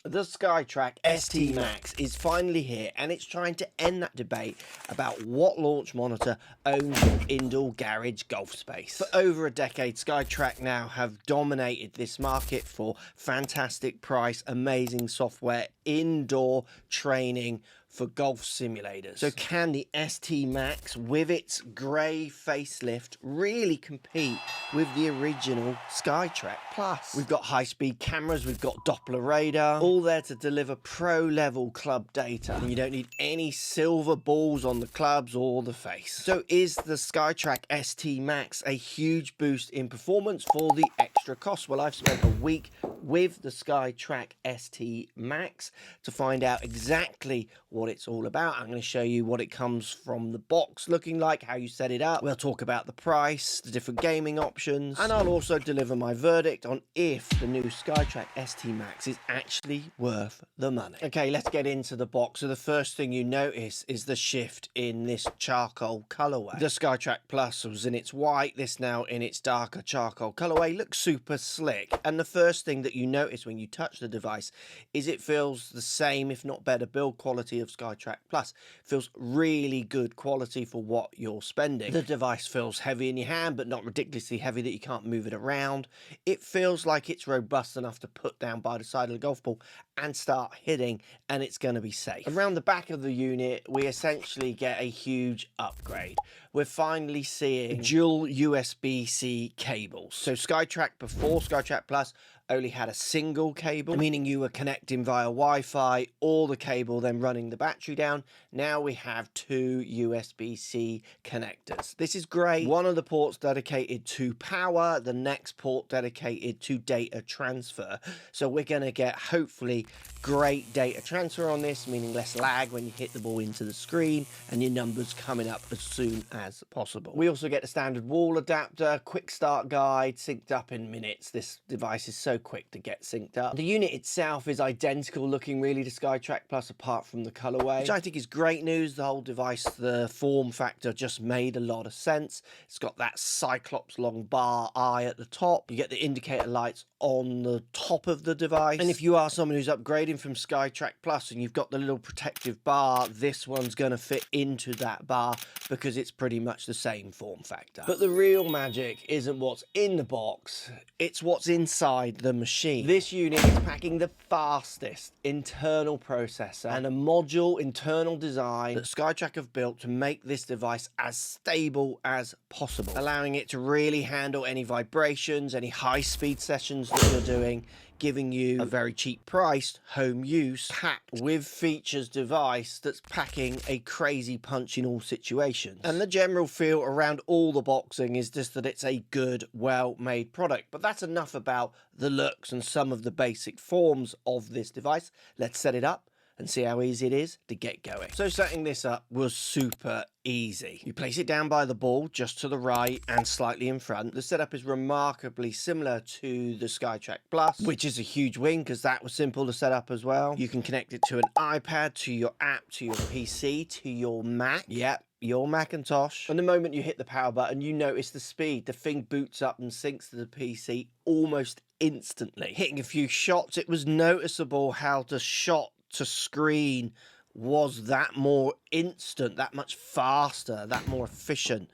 The SkyTrak ST MAX is finally here, and it's trying to end that debate about what launch monitor owns your indoor garage golf space. For over a decade, SkyTrak now have dominated this market for fantastic price, amazing software, indoor training for golf simulators. So can the ST MAX, with its grey facelift, really compete with the original SkyTrak Plus? We've got high-speed cameras, we've got Doppler radar, all there to deliver pro-level club data. And you don't need any silver balls on the clubs or the face. So is the SkyTrak ST MAX a huge boost in performance for the extra cost? Well, I've spent a week with the SkyTrak ST MAX to find out exactly what it's all about. I'm going to show you what it comes from the box looking like, how you set it up. We'll talk about the price, the different gaming options, and I'll also deliver my verdict on if the new SkyTrak ST MAX is actually worth the money. Okay, let's get into the box. So the first thing you notice is the shift in this charcoal colorway. The SkyTrak Plus was in its white, this now in its darker charcoal colorway. Looks super slick, and the first thing that you notice when you touch the device is it feels the same, if not better, build quality of SkyTrak Plus. Feels really good quality for what you're spending. The device feels heavy in your hand, but not ridiculously heavy that you can't move it around. It feels like it's robust enough to put down by the side of the golf ball and start hitting, and it's going to be safe. Around the back of the unit, we essentially get a huge upgrade. We're finally seeing dual USB-C cables. So SkyTrak before SkyTrak Plus only had a single cable, meaning you were connecting via Wi-Fi or the cable then running the battery down. Now we have two USB-C connectors. This is great. One of the ports dedicated to power, the next port dedicated to data transfer. So we're going to get hopefully great data transfer on this, meaning less lag when you hit the ball into the screen and your numbers coming up as soon as possible. We also get the standard wall adapter, quick start guide, synced up in minutes. This device is so quick to get synced up. The unit itself is identical looking really to SkyTrak Plus apart from the colorway, which I think is great news. The whole device, the form factor just made a lot of sense. It's got that Cyclops long bar eye at the top. You get the indicator lights on the top of the device. And if you are someone who's upgrading from SkyTrak Plus and you've got the little protective bar, this one's going to fit into that bar because it's pretty much the same form factor. But the real magic isn't what's in the box, it's what's inside the machine. This unit is packing the fastest internal processor and a module internal design that SkyTrak have built to make this device as stable as possible, allowing it to really handle any vibrations, any high-speed sessions that you're doing, giving you a very cheap priced home use packed with features device that's packing a crazy punch in all situations. And the general feel around all the boxing is just that it's a good, well-made product. But that's enough about the looks and some of the basic forms of this device. Let's set it up and see how easy it is to get going. So setting this up was super easy. You place it down by the ball, just to the right and slightly in front. The setup is remarkably similar to the SkyTrak Plus, which is a huge win because that was simple to set up as well. You can connect it to an iPad, to your app, to your PC, to your Mac. Yep, your Macintosh. And the moment you hit the power button, you notice the speed. The thing boots up and syncs to the PC almost instantly. Hitting a few shots, it was noticeable how the shot to screen was that more instant, that much faster, that more efficient.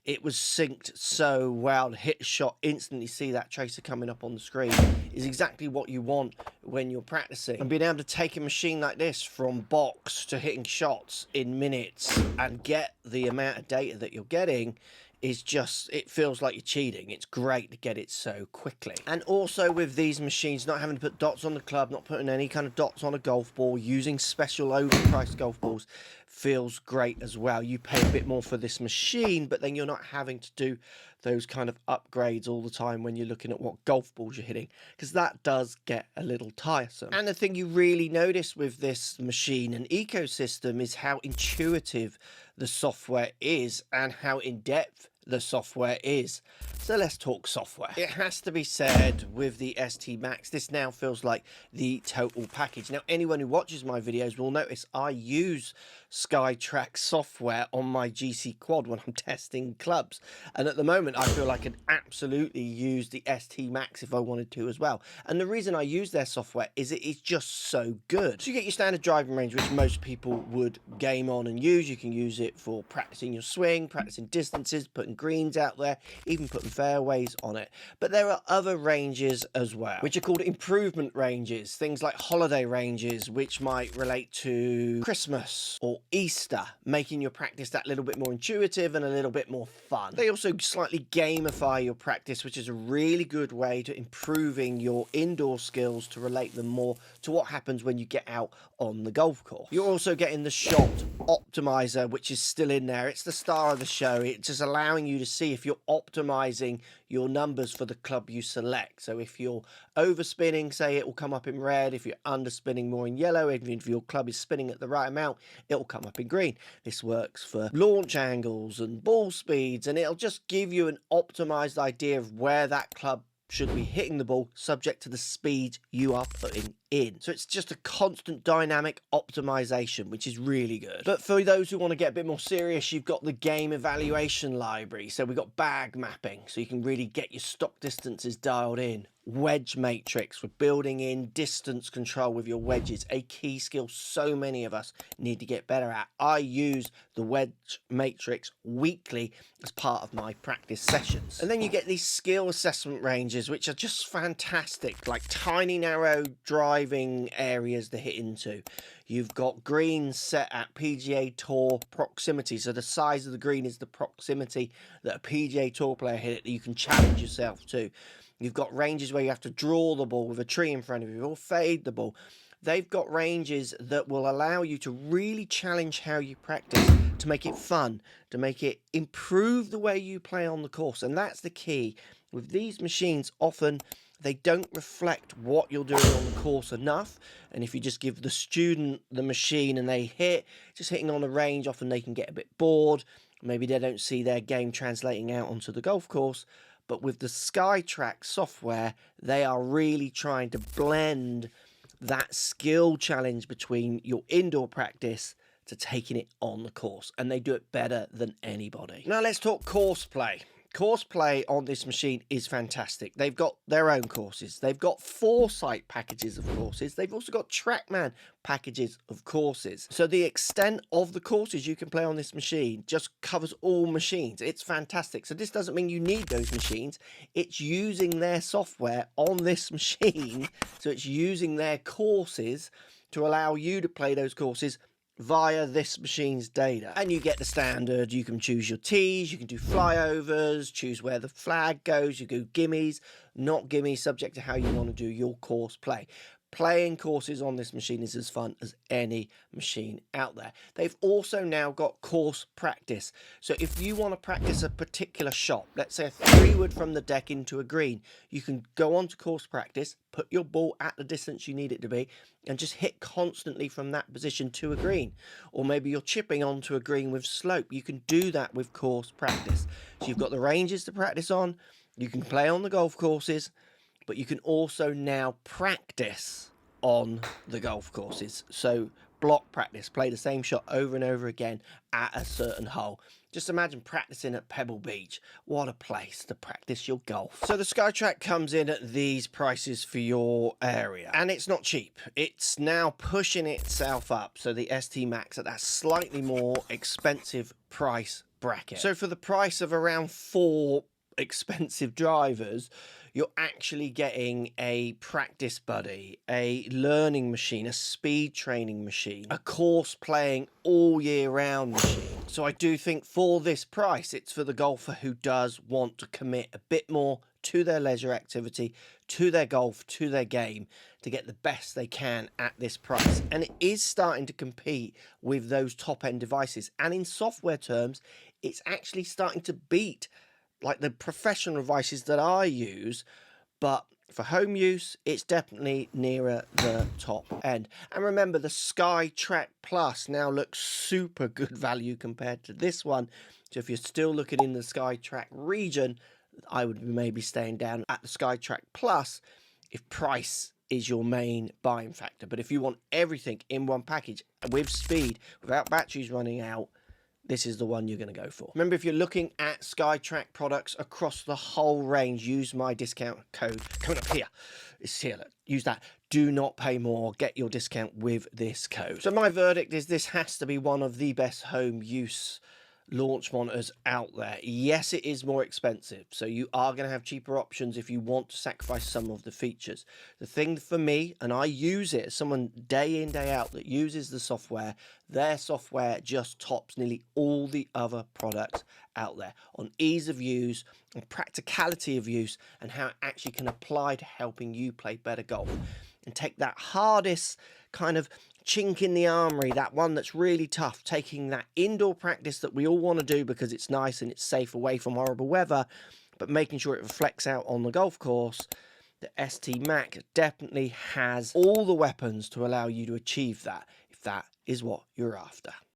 It was synced so well. Hit a shot, instantly see that tracer coming up on the screen is exactly what you want when you're practicing. And being able to take a machine like this from box to hitting shots in minutes and get the amount of data that you're getting is just, it feels like you're cheating. It's great to get it so quickly. And also with these machines, not having to put dots on the club, not putting any kind of dots on a golf ball, using special overpriced golf balls feels great as well. You pay a bit more for this machine, but then you're not having to do those kind of upgrades all the time when you're looking at what golf balls you're hitting, because that does get a little tiresome. And the thing you really notice with this machine and ecosystem is how intuitive the software is and how in depth the software is. So let's talk software. It has to be said, with the ST MAX, this now feels like the total package. Now, anyone who watches my videos will notice I use SkyTrak Software on my GC Quad when I'm testing clubs. And at the moment, I feel I can absolutely use the ST MAX if I wanted to as well. And the reason I use their software is it is just so good. So you get your standard driving range, which most people would game on and use. You can use it for practicing your swing, practicing distances, putting greens out there, even putting fairways on it. But there are other ranges as well, which are called improvement ranges, things like holiday ranges, which might relate to Christmas or Easter, making your practice that little bit more intuitive and a little bit more fun. They also slightly gamify your practice, which is a really good way to improving your indoor skills to relate them more to what happens when you get out on the golf course. You're also getting the shot Optimiser, which is still in there. It's the star of the show. It's just allowing you to see if you're optimizing your numbers for the club you select. So if you're overspinning, say, it will come up in red. If you're underspinning, more in yellow. Even if your club is spinning at the right amount, it will come up in green. This works for launch angles and ball speeds, and it'll just give you an optimized idea of where that club should be hitting the ball, subject to the speed you are putting in. So it's just a constant dynamic optimization, which is really good. But for those who want to get a bit more serious, you've got the game evaluation library. So we've got bag mapping, so you can really get your stock distances dialed in. Wedge matrix for building in distance control with your wedges, a key skill so many of us need to get better at. I use the wedge matrix weekly as part of my practice sessions. And then you get these skill assessment ranges, which are just fantastic, like tiny narrow driving areas to hit into. You've got greens set at PGA Tour proximity, so the size of the green is the proximity that a PGA Tour player hit it that you can challenge yourself to. You've got ranges where you have to draw the ball with a tree in front of you or fade the ball. They've got ranges that will allow you to really challenge how you practice, to make it fun, to make it improve the way you play on the course. And that's the key. With these machines, often they don't reflect what you're doing on the course enough. And if you just give the student the machine and they hit, just hitting on a range, often they can get a bit bored. Maybe they don't see their game translating out onto the golf course. But with the SkyTrak software, they are really trying to blend that skill challenge between your indoor practice to taking it on the course. And they do it better than anybody. Now let's talk course play. Course play on this machine is fantastic. They've got their own courses. They've got Foresight packages of courses. They've also got TrackMan packages of courses. So the extent of the courses you can play on this machine just covers all machines. It's fantastic. So this doesn't mean you need those machines. It's using their software on this machine. So it's using their courses to allow you to play those courses via this machine's data. And you get the standard. You can choose your tees, you can do flyovers, choose where the flag goes, you go gimmies, not gimmies, subject to how you want to do your course play. Playing courses on this machine is as fun as any machine out there. They've also now got course practice. So if you want to practice a particular shot, let's say a 3-wood from the deck into a green, you can go on to course practice, put your ball at the distance you need it to be, and just hit constantly from that position to a green. Or maybe you're chipping onto a green with slope. You can do that with course practice. So you've got the ranges to practice on, you can play on the golf courses, but you can also now practice on the golf courses. So block practice, play the same shot over and over again at a certain hole. Just imagine practicing at Pebble Beach. What a place to practice your golf. So the SkyTrak comes in at these prices for your area, and it's not cheap. It's now pushing itself up. So the ST MAX at that slightly more expensive price bracket. So for the price of around 4 expensive drivers, you're actually getting a practice buddy, a learning machine, a speed training machine, a course playing all year round machine. So I do think for this price, it's for the golfer who does want to commit a bit more to their leisure activity, to their golf, to their game, to get the best they can at this price. And it is starting to compete with those top end devices. And in software terms, it's actually starting to beat like the professional devices that I use, but For home use, it's definitely nearer the top end. And remember, the SkyTrak Plus now looks super good value compared to this one. So if you're still looking in the SkyTrak region, I would maybe staying down at the SkyTrak Plus if price is your main buying factor. But if you want everything in one package with speed, without batteries running out, this is the one you're going to go for. Remember, if you're looking at SkyTrak products across the whole range, use my discount code coming up here. It's here. Look, use that. Do not pay more. Get your discount with this code. So my verdict is this has to be one of the best home use launch monitors out there. Yes, it is more expensive, so you are going to have cheaper options if you want to sacrifice some of the features. The thing for me, and I use it as someone day in day out that uses the software, their software just tops nearly all the other products out there on ease of use, on practicality of use, and how it actually can apply to helping you play better golf and take that hardest kind of chink in the armory, that one that's really tough, taking that indoor practice that we all want to do because it's nice and it's safe away from horrible weather, but making sure it reflects out on the golf course. The ST MAX definitely has all the weapons to allow you to achieve that, if that is what you're after.